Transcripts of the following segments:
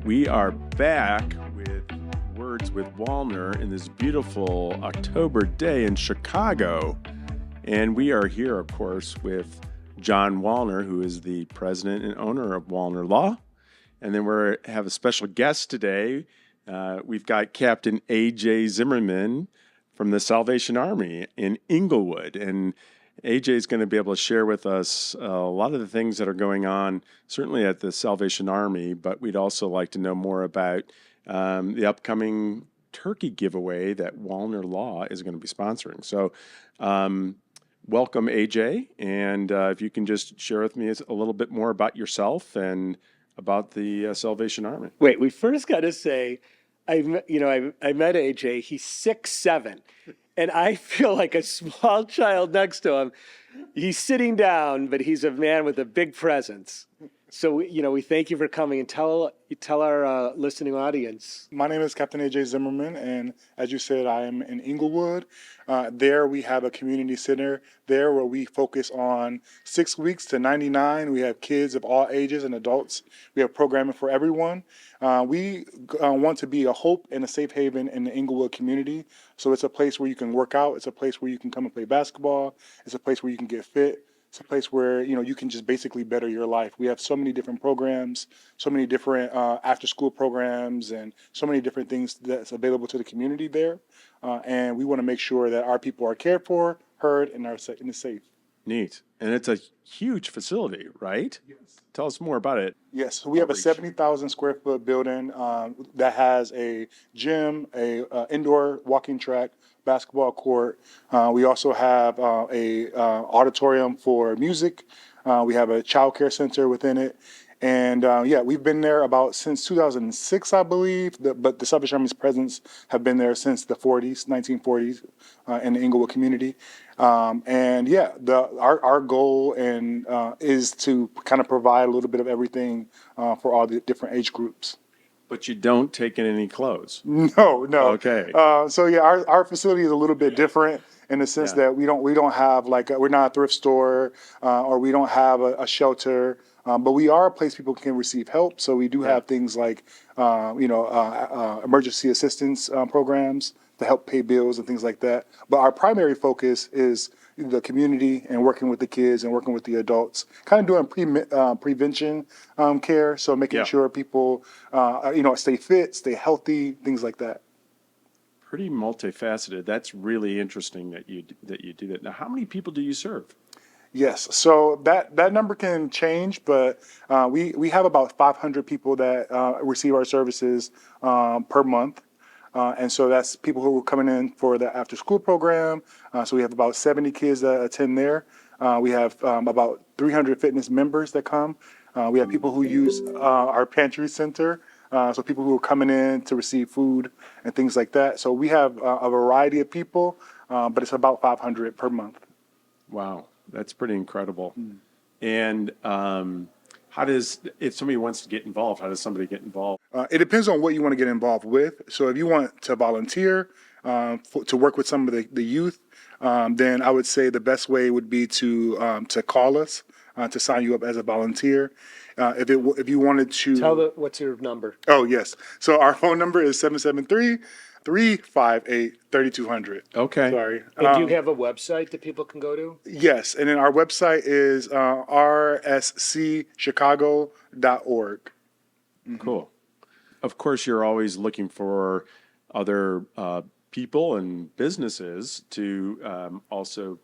We are back with Words with Walner in this beautiful October day in Chicago. And we are here, of course, with John Walner, who is the president and owner of Walner Law. And then we have a special guest today. We've got Captain A.J. Zimmerman from the Salvation Army in Inglewood. And AJ is going to be able to share with us a lot of the things that are going on, certainly at the Salvation Army, but we'd also like to know more about the upcoming turkey giveaway that Walner Law is going to be sponsoring. So welcome, AJ, and if you can just share with me a little bit more about yourself and about the Salvation Army. Wait, we first got to say, I met AJ. He's 6'7", and I feel like a small child next to him. He's sitting down, but he's a man with a big presence. So, we thank you for coming, and tell our listening audience. My name is Captain A.J. Zimmerman, and as you said, I am in Inglewood. There we have a community center there where we focus on 6 weeks to 99. We have kids of all ages and adults. We have programming for everyone. We want to be a hope and a safe haven in the Inglewood community. So it's a place where you can work out. It's a place where you can come and play basketball. It's a place where you can get fit. It's a place where, you can just basically better your life. We have so many different programs, so many different after-school programs, and so many different things that's available to the community there. And we want to make sure that our people are cared for, heard, and are safe. Neat. And it's a huge facility, right? Yes. Tell us more about it. Yes, so we have a 70,000 square foot building that has a gym, a indoor walking track, basketball court. We also have a auditorium for music. We have a child care center within it. And we've been there since 2006, I believe. But the Salvation Army's presence have been there since the 1940s, in the Inglewood community. Our goal is to kind of provide a little bit of everything for all the different age groups. But you don't take in any clothes. No. Okay. Our facility is a little bit different in the sense that we don't have we're not a thrift store or we don't have a shelter. But we are a place people can receive help. So we do have things like, emergency assistance programs to help pay bills and things like that. But our primary focus is the community and working with the kids and working with the adults, kind of doing prevention care. So making sure people, stay fit, stay healthy, things like that. Pretty multifaceted. That's really interesting that you do that. Now, how many people do you serve? Yes, so that number can change, but we have about 500 people that receive our services per month. And so that's people who are coming in for the after school program. So we have about 70 kids that attend there. We have about 300 fitness members that come. We have people who use our pantry center. So people who are coming in to receive food and things like that. So we have a variety of people, but it's about 500 per month. Wow. That's pretty incredible. And if somebody wants to get involved, how does somebody get involved? It depends on what you want to get involved with. So if you want to volunteer to work with some of the youth, then I would say the best way would be to call us to sign you up as a volunteer. If you wanted to... What's your number? Oh, yes. So our phone number is 773-358-3200. Okay. Sorry. And do you have a website that people can go to? Yes, and then our website is rscchicago.org. Mm-hmm. Cool. Of course, you're always looking for other people and businesses to also,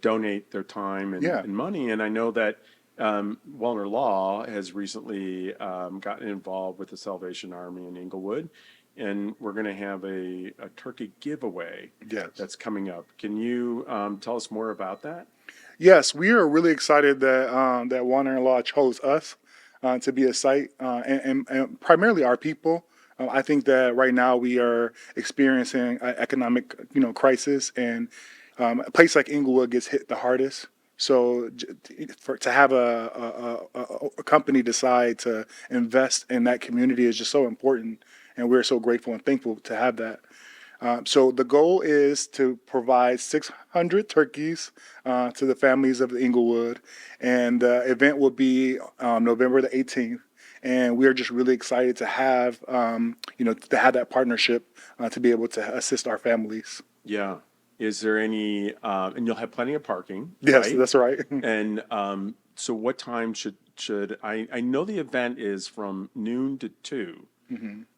donate their time and money. And I know that Walner Law has recently gotten involved with the Salvation Army in Inglewood. And we're going to have a turkey giveaway that's coming up. Can you tell us more about that? Yes, we are really excited that Walner Law chose us to be a site and primarily our people. I think that right now we are experiencing an economic crisis, and a place like Inglewood gets hit the hardest. So to have a company decide to invest in that community is just so important. And we're so grateful and thankful to have that. So the goal is to provide 600 turkeys to the families of Inglewood. And the event will be November the 18th. and we are just really excited to have to have that partnership to be able to assist our families. Yeah. Is there any, and you'll have plenty of parking, Yes, right? that's right. And so what time should I know the event is from noon to 2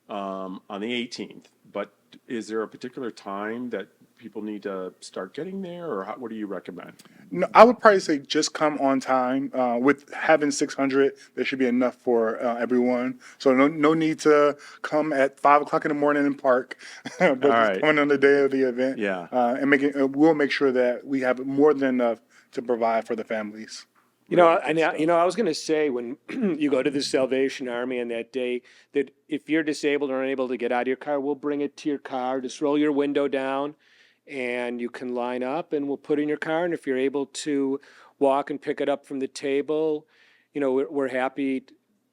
on the 18th, but is there a particular time that people need to start getting there, or what do you recommend? No, I would probably say just come on time. With having 600, there should be enough for everyone. So no need to come at 5 o'clock in the morning and park, but All just right. coming on the day of the event. Yeah. We'll make sure that we have more than enough to provide for the families. I was going to say when you go to the Salvation Army on that day, that if you're disabled or unable to get out of your car, we'll bring it to your car. Just roll your window down, and you can line up, and we'll put it in your car. And if you're able to walk and pick it up from the table, we're happy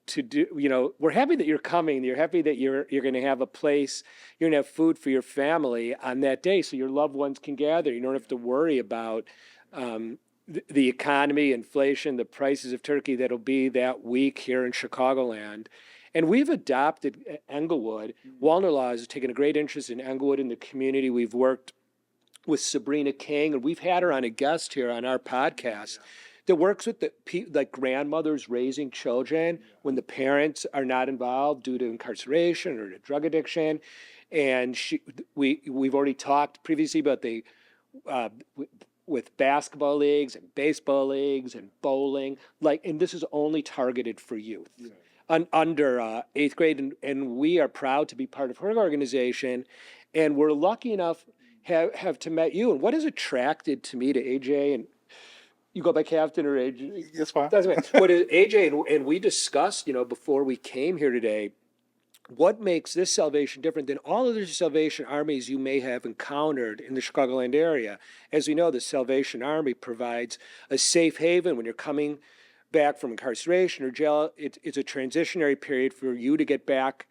to do. We're happy that you're coming. You're happy that you're going to have a place. You're going to have food for your family on that day, so your loved ones can gather. You don't have to worry about the economy, inflation, the prices of turkey that'll be that week here in Chicagoland. And we've adopted Englewood. Walner Law has taken a great interest in Englewood in the community. We've worked with Sabrina King, and we've had her on a guest here on our podcast that works with like grandmothers raising children when the parents are not involved due to incarceration or to drug addiction. And we've already talked previously about with basketball leagues and baseball leagues and bowling, and this is only targeted for youth under 8th grade, and we are proud to be part of her organization, and we're lucky enough have to met you. And what has attracted to me to AJ, and you go by Captain or AJ? That's fine. That's right. What is AJ, and we discussed, before we came here today, what makes this salvation different than all other Salvation Armies you may have encountered in the Chicagoland area? As we know, the Salvation Army provides a safe haven when you're coming back from incarceration or jail. It's a transitionary period for you to get back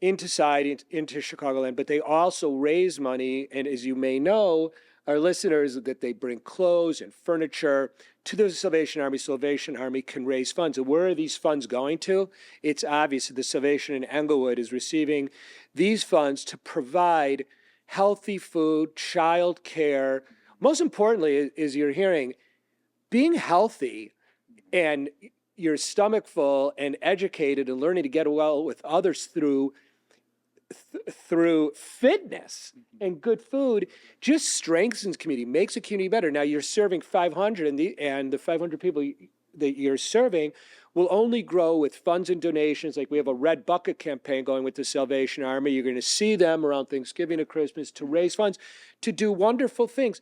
into society, into Chicagoland, but they also raise money, and as you may know, our listeners, that they bring clothes and furniture to the Salvation Army. Salvation Army can raise funds. And where are these funds going to? It's obvious that the Salvation in Englewood is receiving these funds to provide healthy food, child care. Most importantly, as you're hearing, being healthy and your stomach full and educated and learning to get well with others through fitness and good food just strengthens community, makes a community better. Now you're serving 500, and the 500 people that you're serving will only grow with funds and donations. Like we have a Red Bucket campaign going with the Salvation Army. You're going to see them around Thanksgiving or Christmas to raise funds, to do wonderful things.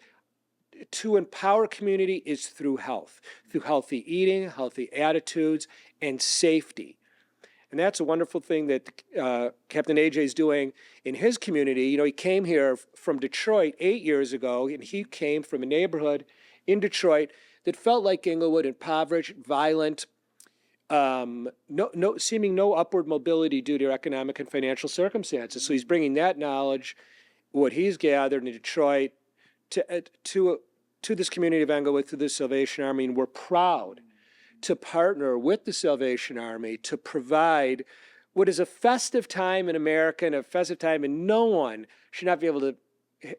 To empower community is through health, through healthy eating, healthy attitudes, and safety. And that's a wonderful thing that Captain AJ is doing in his community. He came here from Detroit 8 years ago, and he came from a neighborhood in Detroit that felt like Englewood, impoverished, violent, seeming no upward mobility due to economic and financial circumstances. So he's bringing that knowledge, what he's gathered in Detroit, to this community of Englewood through the Salvation Army, and we're proud to partner with the Salvation Army to provide what is a festive time in America and a festive time, and no one should not be able to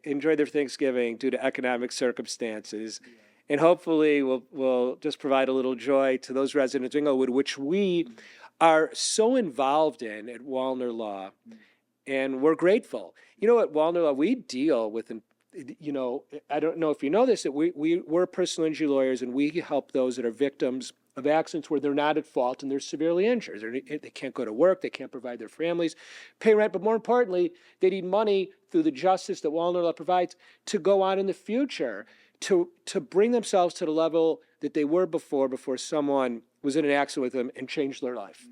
enjoy their Thanksgiving due to economic circumstances. And hopefully we'll just provide a little joy to those residents of Englewood, which we are so involved in at Walner Law. And we're grateful. At Walner Law, we deal with, I don't know if you know this, that we're personal injury lawyers, and we help those that are victims of accidents where they're not at fault and they're severely injured. They can't go to work, they can't provide their families, pay rent, but more importantly, they need money through the justice that Walner Law provides to go on in the future, to bring themselves to the level that they were before someone was in an accident with them and changed their life.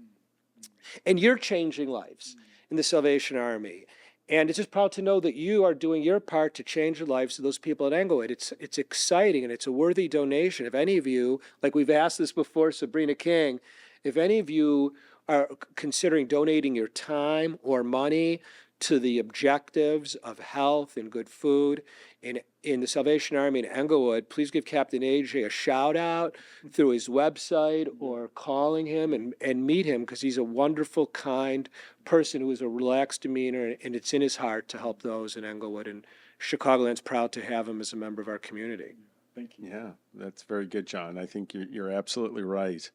And you're changing lives in the Salvation Army. And it's just proud to know that you are doing your part to change the lives of those people at Englewood. It's exciting, and it's a worthy donation. If any of you, like we've asked this before, Sabrina King, if any of you are considering donating your time or money to the objectives of health and good food and in the Salvation Army in Englewood, please give Captain AJ a shout out through his website or calling him and meet him, because he's a wonderful, kind person who has a relaxed demeanor, and it's in his heart to help those in Englewood. And Chicagoland's proud to have him as a member of our community. Thank you. Yeah, that's very good, John. I think you're absolutely right.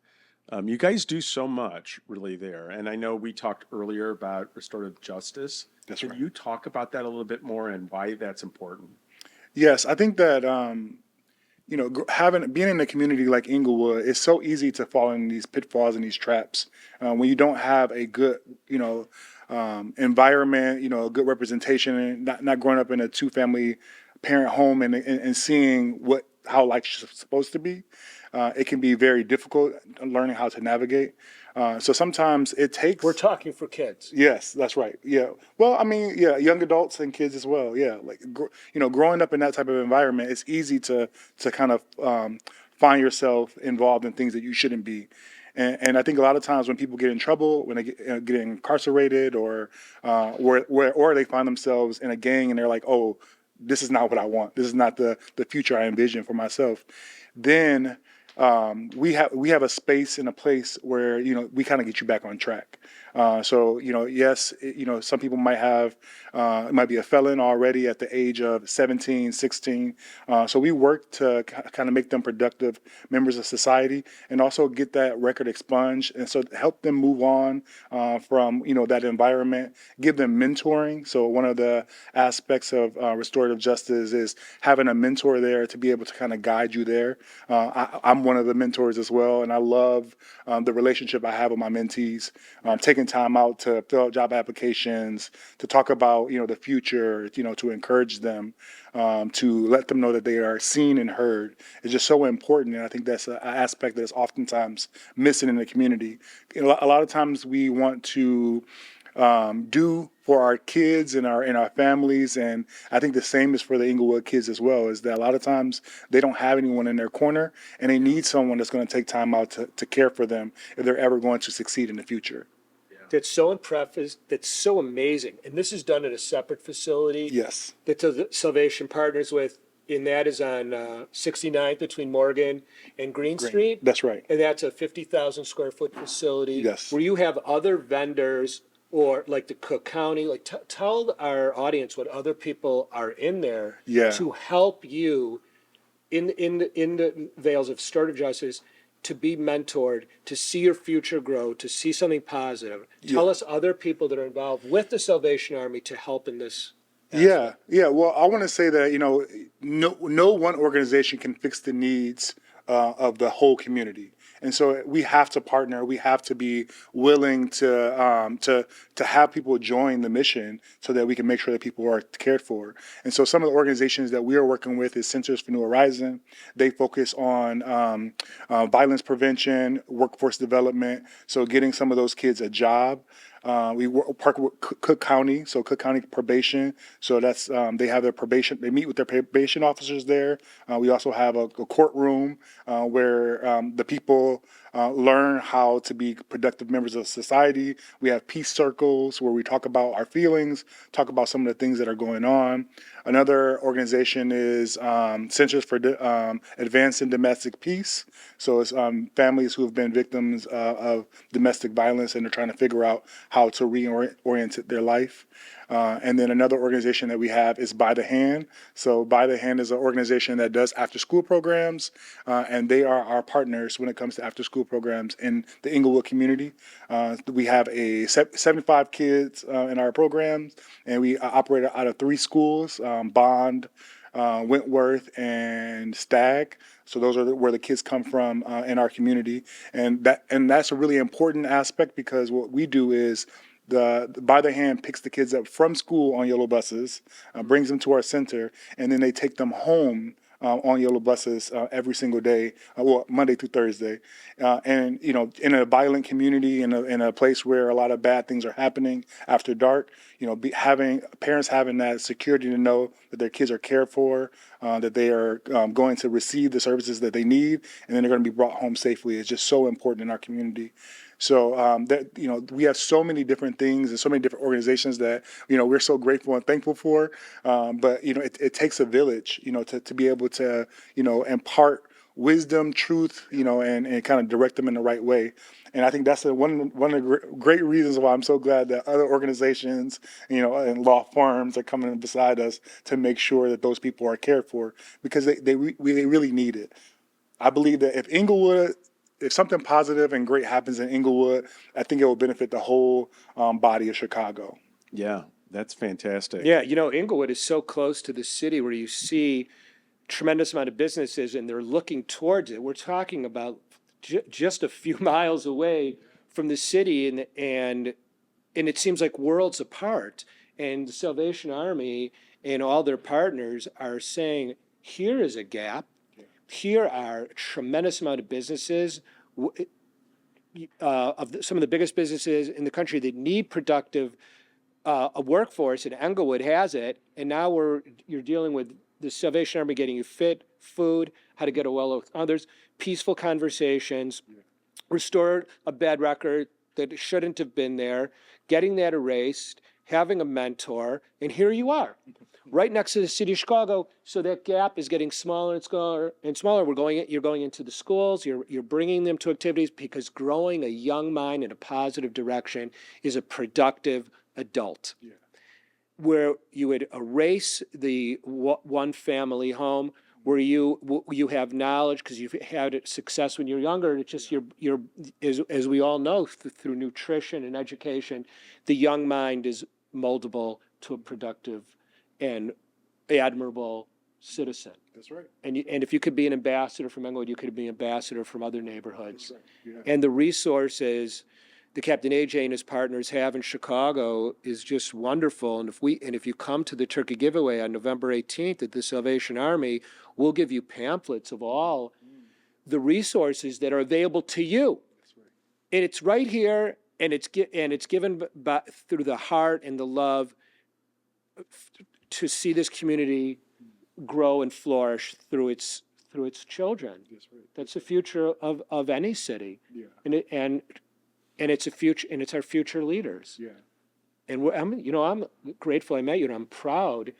You guys do so much really there. And I know we talked earlier about restorative justice. That's Can right. you talk about that a little bit more and why that's important? Yes, I think that being in a community like Inglewood, it's so easy to fall in these pitfalls and these traps when you don't have a good environment, a good representation, and not growing up in a two-family parent home and seeing how life is supposed to be. It can be very difficult learning how to navigate. So sometimes it takes. We're talking for kids. Yes, that's right. Yeah. Well, I mean, yeah, young adults and kids as well. Yeah, like growing up in that type of environment, it's easy to kind of find yourself involved in things that you shouldn't be. And I think a lot of times when people get in trouble, when they get incarcerated, or or they find themselves in a gang and they're like, oh, this is not what I want. This is not the future I envision for myself. Then we have a space and a place where we kind of get you back on track. So yes, some people might have it might be a felon already at the age of 17, 16. So we work to kind of make them productive members of society and also get that record expunged, and so help them move on from that environment. Give them mentoring. So one of the aspects of restorative justice is having a mentor there to be able to kind of guide you there. I'm one of the mentors as well, and I love the relationship I have with my mentees. Taking time out to fill out job applications, to talk about the future, to encourage them, to let them know that they are seen and heard is just so important. And I think that's an aspect that is oftentimes missing in the community. A lot of times we want to do for our kids and our families, and I think the same is for the Inglewood kids as well. Is that a lot of times they don't have anyone in their corner, and they need someone that's going to take time out to care for them if they're ever going to succeed in the future. That's so impressive. That's so amazing. And this is done at a separate facility Yes, that the Salvation partners with, and that is on 69th between Morgan and Green great. Street. That's right. And that's a 50,000 square foot facility Yes. where you have other vendors, or like the Cook County. Like, tell our audience what other people are in there Yeah. to help you in the veils of restorative justice, to be mentored, to see your future grow, to see something positive. Tell us other people that are involved with the Salvation Army to help in this. Yeah. Well, I want to say that no one organization can fix the needs of the whole community, and so we have to partner. We have to be willing to have people join the mission so that we can make sure that people are cared for. And so some of the organizations that we are working with is Centers for New Horizon. They focus on violence prevention, workforce development, so getting some of those kids a job. We partner with Cook County, so Cook County probation. So that's they have their probation. They meet with their probation officers there. We also have a courtroom where the people learn how to be productive members of society. We have peace circles where we talk about our feelings, talk about some of the things that are going on. Another organization is Centers for Advancing Domestic Peace. So it's families who have been victims of domestic violence, and they're trying to figure out how to reorient their life. And then another organization that we have is By the Hand. So By the Hand is an organization that does after-school programs, and they are our partners when it comes to after-school programs in the Inglewood community. We have 75 kids in our programs, and we operate out of 3 schools, Bond, Wentworth, and Stagg. So those are where the kids come from in our community, and that's a really important aspect, because what we do is the By the Hand picks the kids up from school on yellow buses, brings them to our center, and then they take them home on yellow buses every single day, Monday through Thursday. And in a violent community, in a place where a lot of bad things are happening after dark, having parents having that security to know that their kids are cared for, that they are going to receive the services that they need, and then they're going to be brought home safely is just so important in our community. So that we have so many different things and so many different organizations that we're so grateful and thankful for. But it takes a village, to be able to impart wisdom, truth, and kind of direct them in the right way. And I think that's one of the great reasons why I'm so glad that other organizations, and law firms are coming beside us to make sure that those people are cared for, because they really need it. I believe that if something positive and great happens in Inglewood, I think it will benefit the whole body of Chicago. Yeah, that's fantastic. Yeah, Inglewood is so close to the city where you see tremendous amount of businesses and they're looking towards it. We're talking about just a few miles away from the city, and it seems like worlds apart. And the Salvation Army and all their partners are saying, here is a gap. Here are a tremendous amount of businesses, some of the biggest businesses in the country that need productive a workforce, and Englewood has it. And now you're dealing with the Salvation Army getting you fit, food, how to get well with others, peaceful conversations, restore a bad record that shouldn't have been there, getting that erased, having a mentor, and here you are, right next to the city of Chicago. So that gap is getting smaller and smaller and smaller. You're going into the schools, you're bringing them to activities, because growing a young mind in a positive direction is a productive adult. Yeah. Where you would erase the one family home, where you have knowledge because you've had success when you're younger, and it's just you're as we all know through nutrition and education, the young mind is moldable to a productive and admirable citizen. That's right. And if you could be an ambassador from Englewood, you could be an ambassador from other neighborhoods. That's right. Yeah. And the resources the Captain AJ and his partners have in Chicago is just wonderful. And if you come to the turkey giveaway on November 18th at the Salvation Army, we'll give you pamphlets of all the resources that are available to you. That's right. And it's right here, and it's given through the heart and the love to see this community grow and flourish through its children. That's right. That's the future of any city. Yeah. And it's a future, and it's our future leaders. Yeah. And I'm grateful I met you, and I'm proud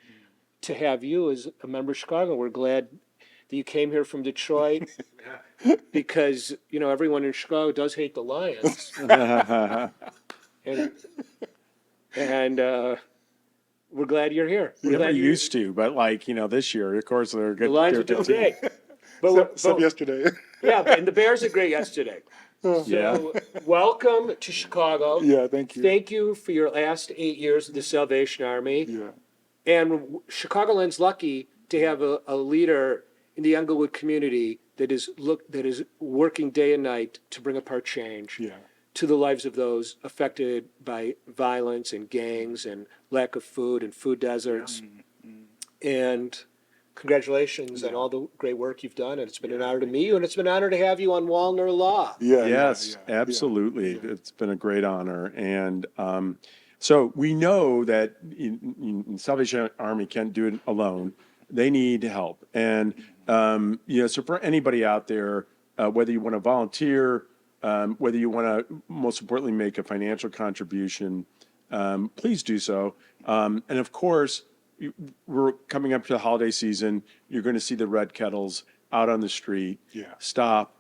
to have you as a member of Chicago. We're glad that you came here from Detroit, because everyone in Chicago does hate the Lions, and we're glad you're here. We're Never glad used to, but this year, of course, they're good. The Lions are doing great. Except yesterday. Yeah, and the Bears are great yesterday. So, welcome to Chicago. Yeah, thank you. Thank you for your last 8 years of the Salvation Army. Yeah. And Chicagoland's lucky to have a leader in the Englewood community that is working day and night to bring about change to the lives of those affected by violence and gangs and lack of food and food deserts. And congratulations on all the great work you've done. And it's been an honor to meet you, and it's been an honor to have you on Walner Law. Yes, absolutely. Yeah. It's been a great honor. And so we know that Salvation Army can't do it alone. They need help. And, so for anybody out there, whether you want to volunteer, whether you want to, most importantly, make a financial contribution, please do so. And of course, we're coming up to the holiday season. You're going to see the red kettles out on the street. Yeah. Stop.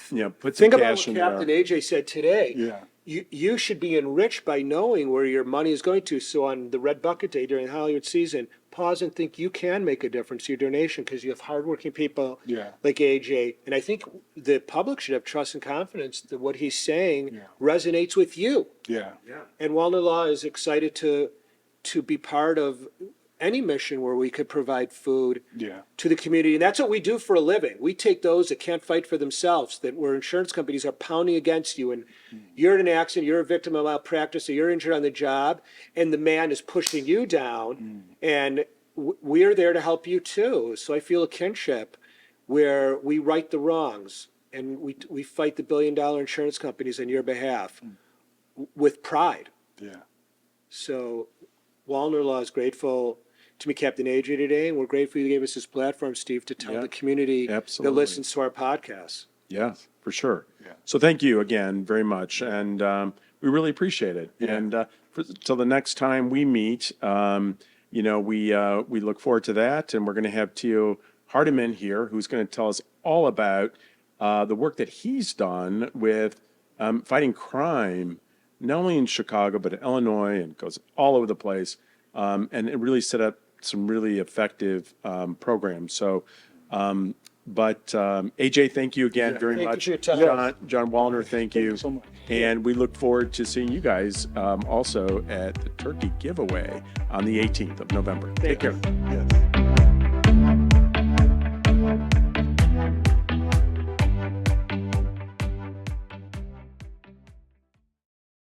Put some cash in there. Think about what Captain AJ said today. Yeah. You should be enriched by knowing where your money is going to. So on the Red Bucket Day during the Hollywood season, pause and think you can make a difference to your donation, because you have hardworking people like AJ. And I think the public should have trust and confidence that what he's saying resonates with you. Yeah. And Walner Law is excited to be part of any mission where we could provide food to the community. And that's what we do for a living. We take those that can't fight for themselves, where insurance companies are pounding against you, and you're in an accident, you're a victim of malpractice, or you're injured on the job, and the man is pushing you down, and we're there to help you too. So I feel a kinship where we right the wrongs, and we fight the billion-dollar insurance companies on your behalf with pride. Yeah. So Walner Law is grateful to meet Captain AJ today, and we're grateful you gave us this platform, Steve, to tell the community that listens to our podcast. Yeah, for sure. Yeah. So thank you again very much, and we really appreciate it. Yeah. And till the next time we meet, we look forward to that, and we're going to have Theo Hardiman here, who's going to tell us all about the work that he's done with fighting crime, not only in Chicago but in Illinois, and goes all over the place, and it really set up some really effective programs. So. AJ, thank you again very Thank you much. for your time. John Walner, thank you. you so much. And we look forward to seeing you guys also at the turkey giveaway on the 18th of November. Take care. Yes.